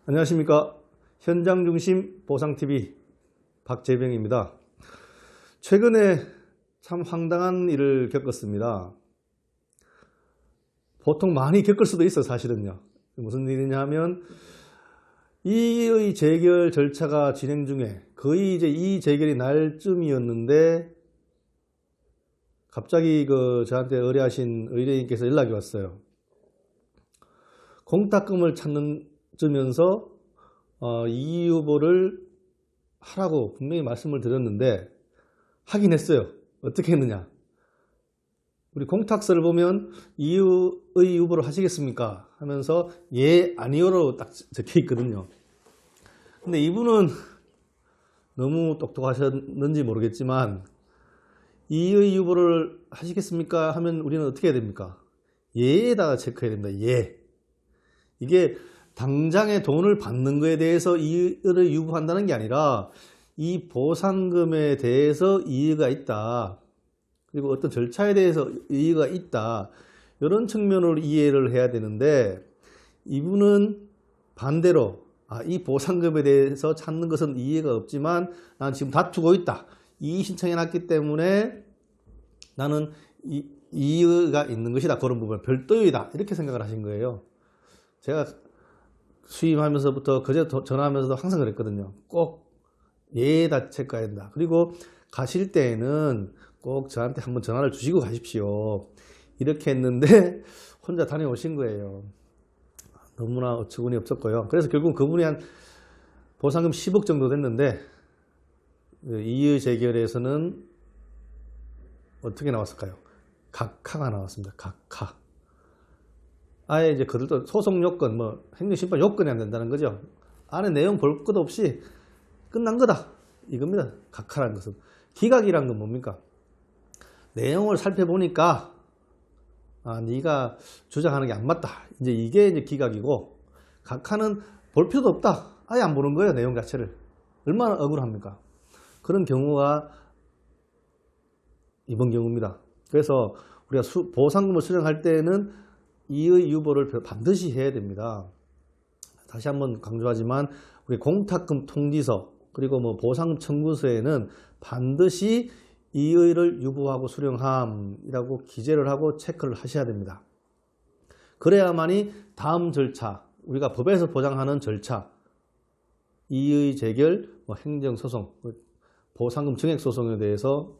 안녕하십니까. 현장중심 보상TV 박재병입니다. 최근에 참 황당한 일을 겪었습니다. 보통 많이 겪을 수도 있어요, 사실은요. 무슨 일이냐 하면 이의 재결 절차가 진행 중에 거의 이제 이 재결이 날 쯤이었는데 갑자기 저한테 의뢰하신 의뢰인께서 연락이 왔어요. 공탁금을 찾으면서 이 후보를 하라고 분명히 말씀을 드렸는데 하긴 했어요. 어떻게 했느냐? 우리 공탁서를 보면 이의 후보를 하시겠습니까? 하면서 예, 아니요로 딱 적혀 있거든요. 근데 이분은 너무 똑똑하셨는지 모르겠지만 이의 후보를 하시겠습니까? 하면 우리는 어떻게 해야 됩니까? 예에다가 체크해야 됩니다. 예. 이게 당장에 돈을 받는 거에 대해서 이의를 유보한다는 게 아니라 이 보상금에 대해서 이의가 있다. 그리고 어떤 절차에 대해서 이의가 있다. 이런 측면으로 이해를 해야 되는데 이분은 반대로 이 보상금에 대해서 찾는 것은 이해가 없지만 나는 지금 다투고 있다. 이의 신청해 놨기 때문에 나는 이의가 있는 것이다. 그런 부분 별도이다. 이렇게 생각을 하신 거예요. 제가 수임하면서부터 그제 전화하면서도 항상 그랬거든요. 꼭 예에다 체크해야 된다. 그리고 가실 때에는 꼭 저한테 한번 전화를 주시고 가십시오. 이렇게 했는데 혼자 다녀오신 거예요. 너무나 어처구니 없었고요. 그래서 결국 그분이 한 보상금 10억 정도 됐는데 이의 재결에서는 어떻게 나왔을까요? 각하가 나왔습니다. 각하. 아예 이제 그들도 소송 요건, 행정심판 요건이 안 된다는 거죠. 안에 내용 볼 것 없이 끝난 거다. 이겁니다. 각하라는 것은. 기각이란 건 뭡니까? 내용을 살펴보니까, 네가 주장하는 게 안 맞다. 이게 이제 기각이고, 각하는 볼 필요도 없다. 아예 안 보는 거예요. 내용 자체를. 얼마나 억울합니까? 그런 경우가 이번 경우입니다. 그래서 우리가 보상금을 수령할 때는 이의 유보를 반드시 해야 됩니다. 다시 한번 강조하지만 우리 공탁금 통지서 그리고 보상금 청구서에는 반드시 이의를 유보하고 수령함이라고 기재를 하고 체크를 하셔야 됩니다. 그래야만이 다음 절차, 우리가 법에서 보장하는 절차, 이의 재결, 행정소송, 보상금 증액소송에 대해서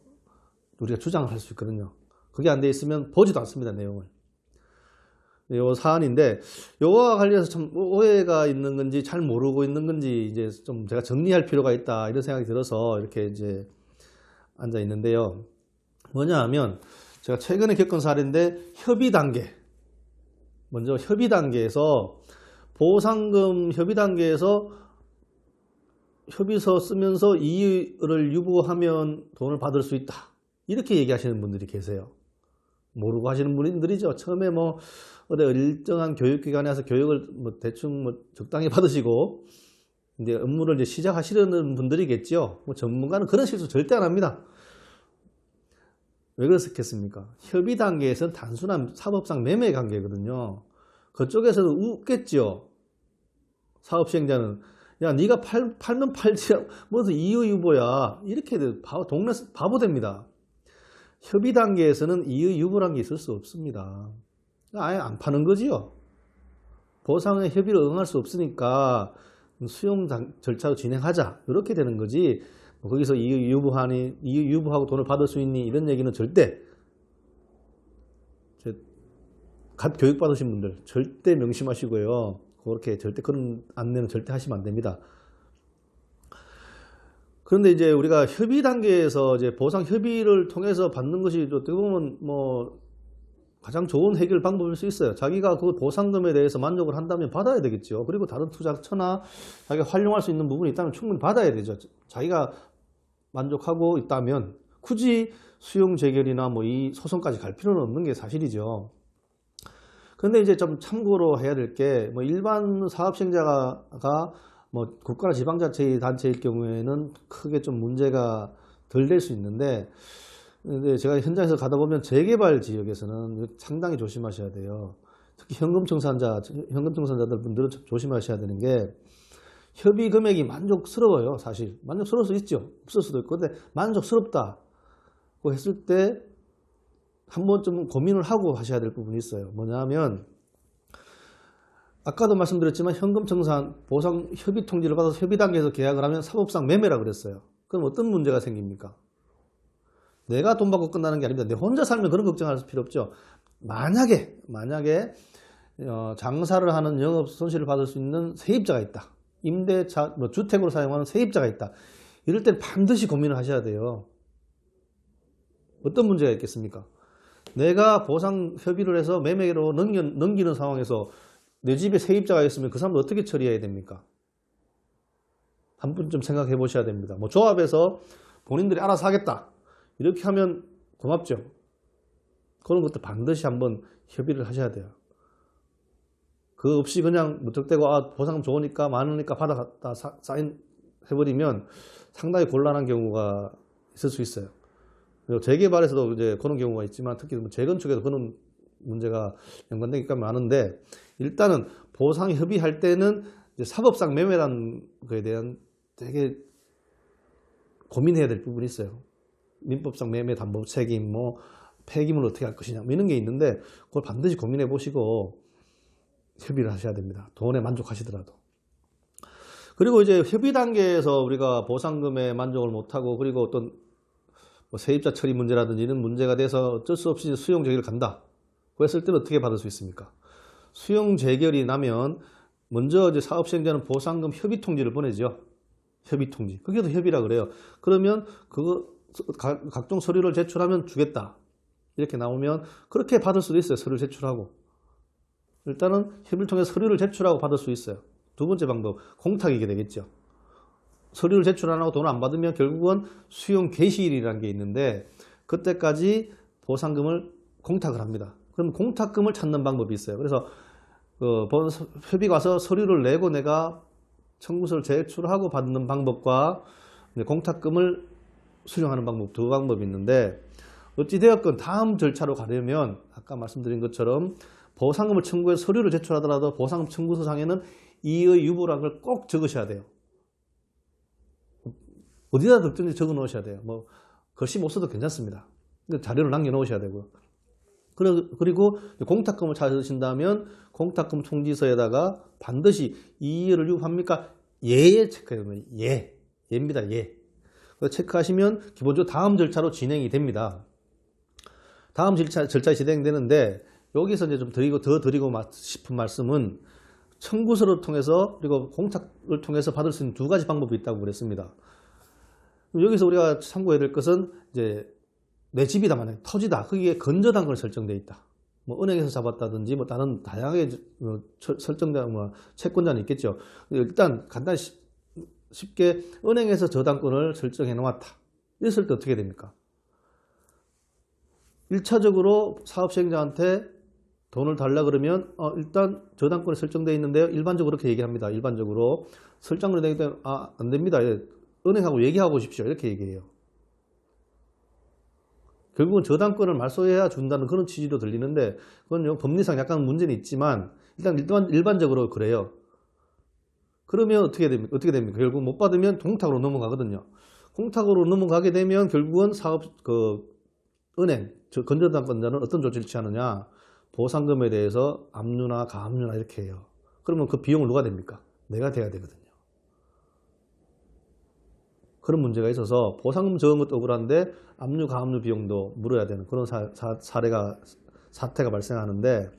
우리가 주장을 할 수 있거든요. 그게 안 돼 있으면 보지도 않습니다. 내용을. 요 사안인데 요거와 관련해서 참 오해가 있는 건지 잘 모르고 있는 건지 이제 좀 제가 정리할 필요가 있다 이런 생각이 들어서 이렇게 이제 앉아 있는데요. 뭐냐 하면 제가 최근에 겪은 사례인데 협의 단계, 먼저 협의 단계에서 보상금 협의 단계에서 협의서 쓰면서 이의를 유보하면 돈을 받을 수 있다 이렇게 얘기하시는 분들이 계세요. 모르고 하시는 분들이죠. 처음에 어디 일정한 교육기관에 와서 교육을 대충 적당히 받으시고 이제 업무를 이제 시작하시려는 분들이겠죠. 전문가는 그런 실수 절대 안 합니다. 왜 그렇겠습니까? 협의 단계에서는 단순한 사법상 매매 관계거든요. 그쪽에서는 웃겠죠. 사업 시행자는 야 네가 팔면 팔지 무슨 이의 유보야 이렇게 동네 바보 됩니다. 협의 단계에서는 이의 유보란 게 있을 수 없습니다. 아예 안 파는 거지요. 보상의 협의를 응할 수 없으니까 수용 절차로 진행하자 이렇게 되는 거지. 거기서 이의 유보하고 돈을 받을 수 있니 이런 얘기는 절대 갓 교육 받으신 분들 절대 명심하시고요. 그렇게 절대 그런 안내는 절대 하시면 안 됩니다. 그런데 이제 우리가 협의 단계에서 이제 보상 협의를 통해서 받는 것이 어떻게 보면 가장 좋은 해결 방법일 수 있어요. 자기가 그 보상금에 대해서 만족을 한다면 받아야 되겠죠. 그리고 다른 투자처나 자기가 활용할 수 있는 부분이 있다면 충분히 받아야 되죠. 자기가 만족하고 있다면 굳이 수용 재결이나 이 소송까지 갈 필요는 없는 게 사실이죠. 그런데 이제 좀 참고로 해야 될 게 일반 사업 시행자가 국가나 지방자치 단체일 경우에는 크게 좀 문제가 덜 될 수 있는데 근데 제가 현장에서 가다 보면 재개발 지역에서는 상당히 조심하셔야 돼요. 특히 현금 청산자들 분들은 좀 조심하셔야 되는 게 협의 금액이 만족스러워요. 사실 만족스러울 수 있죠. 없을 수도 있고 근데 만족스럽다고 했을 때 한번 좀 고민을 하고 하셔야 될 부분이 있어요. 뭐냐면 아까도 말씀드렸지만 현금 청산 보상 협의 통지를 받아서 협의 단계에서 계약을 하면 사법상 매매라 그랬어요. 그럼 어떤 문제가 생깁니까? 내가 돈 받고 끝나는 게 아닙니다. 내 혼자 살면 그런 걱정할 필요 없죠. 만약에 장사를 하는 영업 손실을 받을 수 있는 세입자가 있다. 임대차, 주택으로 사용하는 세입자가 있다. 이럴 땐 반드시 고민을 하셔야 돼요. 어떤 문제가 있겠습니까? 내가 보상 협의를 해서 매매로 넘기는 상황에서 내 집에 세입자가 있으면 그 사람을 어떻게 처리해야 됩니까? 한 번 좀 생각해 보셔야 됩니다. 뭐 조합에서 본인들이 알아서 하겠다. 이렇게 하면 고맙죠. 그런 것도 반드시 한번 협의를 하셔야 돼요. 그거 없이 그냥 무턱대고 보상금 좋으니까 많으니까 받아갔다 사인 해버리면 상당히 곤란한 경우가 있을 수 있어요. 그리고 재개발에서도 이제 그런 경우가 있지만 특히 재건축에도 그런 문제가 연관되기가 많은데 일단은 보상 협의할 때는 이제 사법상 매매라는 거에 대한 되게 고민해야 될 부분이 있어요. 민법상 매매 담보 책임, 폐기물 어떻게 할 것이냐, 이런 게 있는데 그걸 반드시 고민해 보시고 협의를 하셔야 됩니다. 돈에 만족하시더라도. 그리고 이제 협의 단계에서 우리가 보상금에 만족을 못하고 그리고 어떤 세입자 처리 문제라든지 이런 문제가 돼서 어쩔 수 없이 수용 재결을 간다. 그랬을 때는 어떻게 받을 수 있습니까? 수용 재결이 나면 먼저 이제 사업 시행자는 보상금 협의 통지를 보내죠. 협의 통지. 그게 더 협의라 그래요. 그러면 그거 각종 서류를 제출하면 주겠다. 이렇게 나오면 그렇게 받을 수도 있어요. 서류 제출하고. 일단은 협의를 통해 서류를 제출하고 받을 수 있어요. 두 번째 방법, 공탁이게 되겠죠. 서류를 제출 안 하고 돈을 안 받으면 결국은 수용 개시일이라는 게 있는데 그때까지 보상금을 공탁을 합니다. 그럼 공탁금을 찾는 방법이 있어요. 그래서 협의가 와서 서류를 내고 내가 청구서를 제출하고 받는 방법과 공탁금을 수령하는 방법, 두 방법이 있는데 어찌되었건 다음 절차로 가려면 아까 말씀드린 것처럼 보상금을 청구해서 서류를 제출하더라도 보상금 청구서상에는 이의 유보라는 걸 꼭 적으셔야 돼요. 어디다 적든지 적어 놓으셔야 돼요. 글씨 못 써도 괜찮습니다. 근데 자료를 남겨 놓으셔야 되고요. 그리고 공탁금을 찾으신다면 공탁금 통지서에다가 반드시 이의를 유보합니까? 예에 체크해야 됩니다. 예입니다. 예. 체크하시면 기본적으로 다음 절차로 진행이 됩니다. 다음 절차에 진행되는데 여기서 이제 좀 더 드리고 싶은 말씀은 청구서를 통해서 그리고 공탁을 통해서 받을 수 있는 두 가지 방법이 있다고 그랬습니다. 여기서 우리가 참고해야 될 것은 이제 내 집이다 만약에 토지다 거기에 건저당권이 설정되어 있다. 은행에서 잡았다든지 다른 다양하게 설정된 채권자는 있겠죠. 일단 간단히 쉽게 은행에서 저당권을 설정해 놓았다. 이랬을 때 어떻게 됩니까? 1차적으로 사업 시행자한테 돈을 달라 그러면 일단 저당권이 설정되어 있는데요. 일반적으로 그렇게 얘기합니다. 일반적으로 설정으로 되기 때문에 안 됩니다. 은행하고 얘기하고 오십시오. 이렇게 얘기해요. 결국은 저당권을 말소해야 준다는 그런 취지로 들리는데 그건 법리상 약간 문제는 있지만 일반적으로 그래요. 그러면 어떻게 됩니까? 결국 못 받으면 공탁으로 넘어가거든요. 공탁으로 넘어가게 되면 결국은 은행, 건저당권자는 어떤 조치를 취하느냐? 보상금에 대해서 압류나 가압류나 이렇게 해요. 그러면 그 비용을 누가 됩니까? 내가 돼야 되거든요. 그런 문제가 있어서 보상금 적은 것도 억울한데 압류, 가압류 비용도 물어야 되는 그런 사태가 발생하는데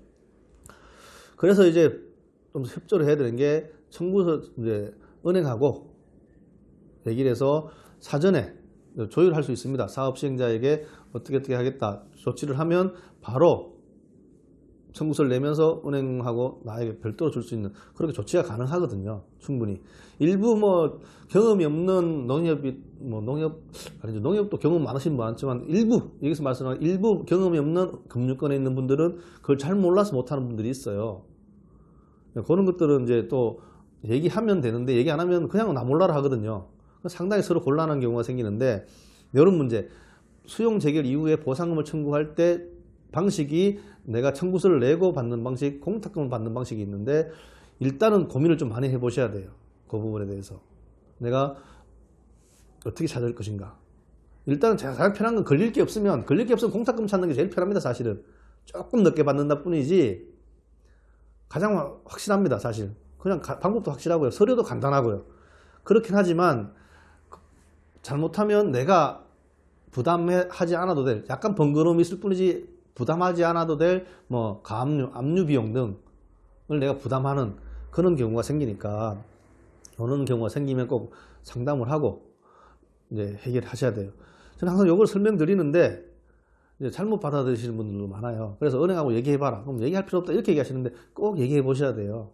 그래서 이제 좀 협조를 해야 되는 게 청구서 이제 은행하고 얘기를 해서 사전에 조율할 수 있습니다. 사업 시행자에게 어떻게 하겠다 조치를 하면 바로 청구서를 내면서 은행하고 나에게 별도로 줄 수 있는 그렇게 조치가 가능하거든요. 충분히. 일부 경험이 없는 농협도 경험 많으신 분 많지만 일부 여기서 말씀하는 일부 경험이 없는 금융권에 있는 분들은 그걸 잘 몰라서 못하는 분들이 있어요. 그런 것들은 이제 또 얘기하면 되는데 얘기 안 하면 그냥 나 몰라라 하거든요. 상당히 서로 곤란한 경우가 생기는데 이런 문제 수용 재결 이후에 보상금을 청구할 때 방식이 내가 청구서를 내고 받는 방식, 공탁금을 받는 방식이 있는데 일단은 고민을 좀 많이 해보셔야 돼요. 그 부분에 대해서. 내가 어떻게 찾을 것인가. 일단은 가장 편한 건 걸릴 게 없으면 공탁금 찾는 게 제일 편합니다. 사실은. 조금 늦게 받는다 뿐이지 가장 확실합니다. 사실. 그냥 방법도 확실하고요. 서류도 간단하고요. 그렇긴 하지만 잘못하면 내가 부담하지 않아도 될, 약간 번거로움이 있을 뿐이지 부담하지 않아도 될 뭐 가압류, 압류 비용 등을 내가 부담하는 그런 경우가 생기니까 그런 경우가 생기면 꼭 상담을 하고 이제 해결하셔야 돼요. 저는 항상 이걸 설명드리는데 이제 잘못 받아들이시는 분들도 많아요. 그래서 은행하고 얘기해봐라. 그럼 얘기할 필요 없다 이렇게 얘기하시는데 꼭 얘기해 보셔야 돼요.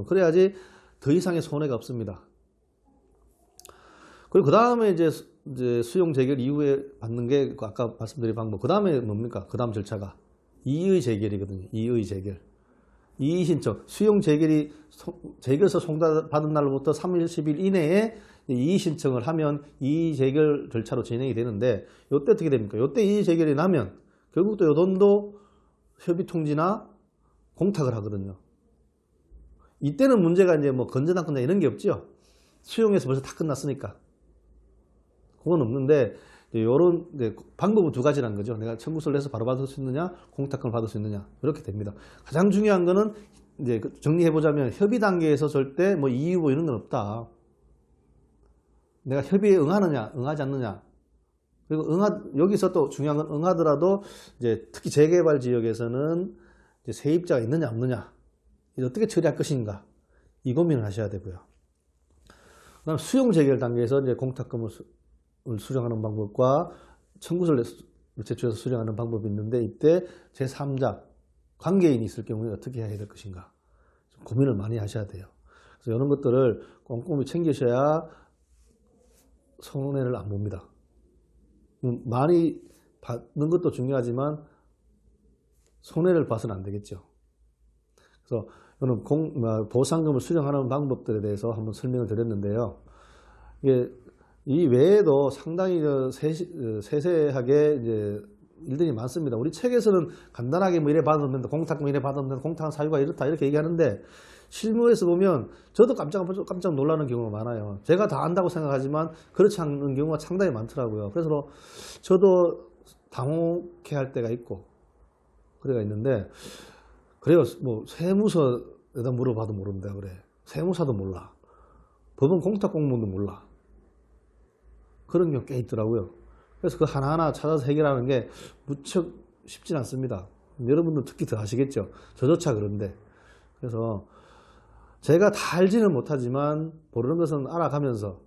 그래야지 더 이상의 손해가 없습니다. 그리고 그 다음에 이제 수용 재결 이후에 받는 게 아까 말씀드린 방법. 그 다음에 뭡니까? 그 다음 절차가 이의 재결이거든요. 이의 재결. 이의 신청. 수용 재결이 재결서 송달받은 날로부터 3일, 10일 이내에 이의 신청을 하면 이의 재결 절차로 진행이 되는데 이때 어떻게 됩니까? 이때 이의 재결이 나면 결국 또 이 돈도 협의 통지나 공탁을 하거든요. 이때는 문제가 이제 뭐 건전한 건자 이런 게 없죠. 수용해서 벌써 다 끝났으니까. 그건 없는데 이런 방법은 두 가지라는 거죠. 내가 청구서를 내서 바로 받을 수 있느냐, 공탁금을 받을 수 있느냐 이렇게 됩니다. 가장 중요한 거는 이제 정리해 보자면 협의 단계에서 절대 뭐 이의 후보 이런 건 없다. 내가 협의에 응하느냐, 응하지 않느냐. 그리고 여기서 또 중요한 건 응하더라도 이제 특히 재개발 지역에서는 이제 세입자가 있느냐 없느냐, 어떻게 처리할 것인가 이 고민을 하셔야 되고요. 그다음 수용 재결 단계에서 이제 공탁금을 수령하는 방법과 청구서를 제출해서 수령하는 방법이 있는데 이때 제3자 관계인이 있을 경우에 어떻게 해야 될 것인가 좀 고민을 많이 하셔야 돼요. 그래서 이런 것들을 꼼꼼히 챙기셔야 손해를 안 봅니다. 많이 받는 것도 중요하지만 손해를 봐서는 안 되겠죠. 그래서 저는 보상금을 수령하는 방법들에 대해서 한번 설명을 드렸는데요. 이게 이 외에도 상당히 세세하게 이제 일들이 많습니다. 우리 책에서는 간단하게 뭐 이래 받으면 된다, 공탁금 이래 받으면 된다, 공탁한 사유가 이렇다 이렇게 얘기하는데 실무에서 보면 저도 깜짝 놀라는 경우가 많아요. 제가 다 안다고 생각하지만 그렇지 않은 경우가 상당히 많더라고요. 그래서 저도 당혹해 할 때가 있고 그래가 있는데 그래요. 뭐 세무서에다 물어봐도 모른다 그래. 세무사도 몰라. 법원 공탁 공무원도 몰라. 그런 경우 꽤 있더라고요. 그래서 그 하나하나 찾아서 해결하는 게 무척 쉽진 않습니다. 여러분들 특히 더 아시겠죠. 저조차 그런데. 그래서 제가 다 알지는 못하지만 모르는 것은 알아가면서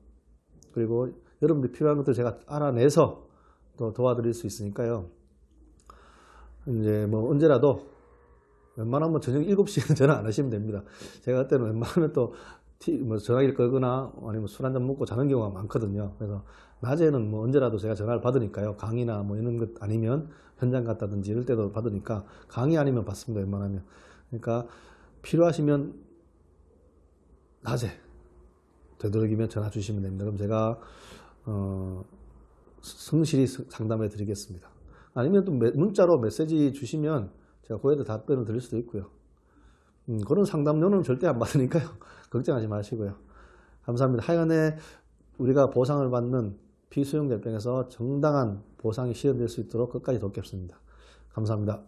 그리고 여러분들이 필요한 것들 제가 알아내서 또 도와드릴 수 있으니까요. 이제 뭐 언제라도 웬만하면 저녁 7시에는 전화 안 하시면 됩니다. 제가 그때는 웬만하면 또 뭐 전화기를 끄거나 아니면 술 한잔 먹고 자는 경우가 많거든요. 그래서 낮에는 뭐 언제라도 제가 전화를 받으니까요. 강의나 뭐 이런 것 아니면 현장 갔다든지 이럴 때도 받으니까 강의 아니면 받습니다. 웬만하면. 그러니까 필요하시면 낮에 되도록이면 전화 주시면 됩니다. 그럼 제가 성실히 상담해 드리겠습니다. 아니면 또 문자로 메시지 주시면 제가 그에도 답변을 드릴 수도 있고요. 그런 상담료는 절대 안 받으니까요. 걱정하지 마시고요. 감사합니다. 하여간에 우리가 보상을 받는 피수용 질병에서 정당한 보상이 실현될 수 있도록 끝까지 돕겠습니다. 감사합니다.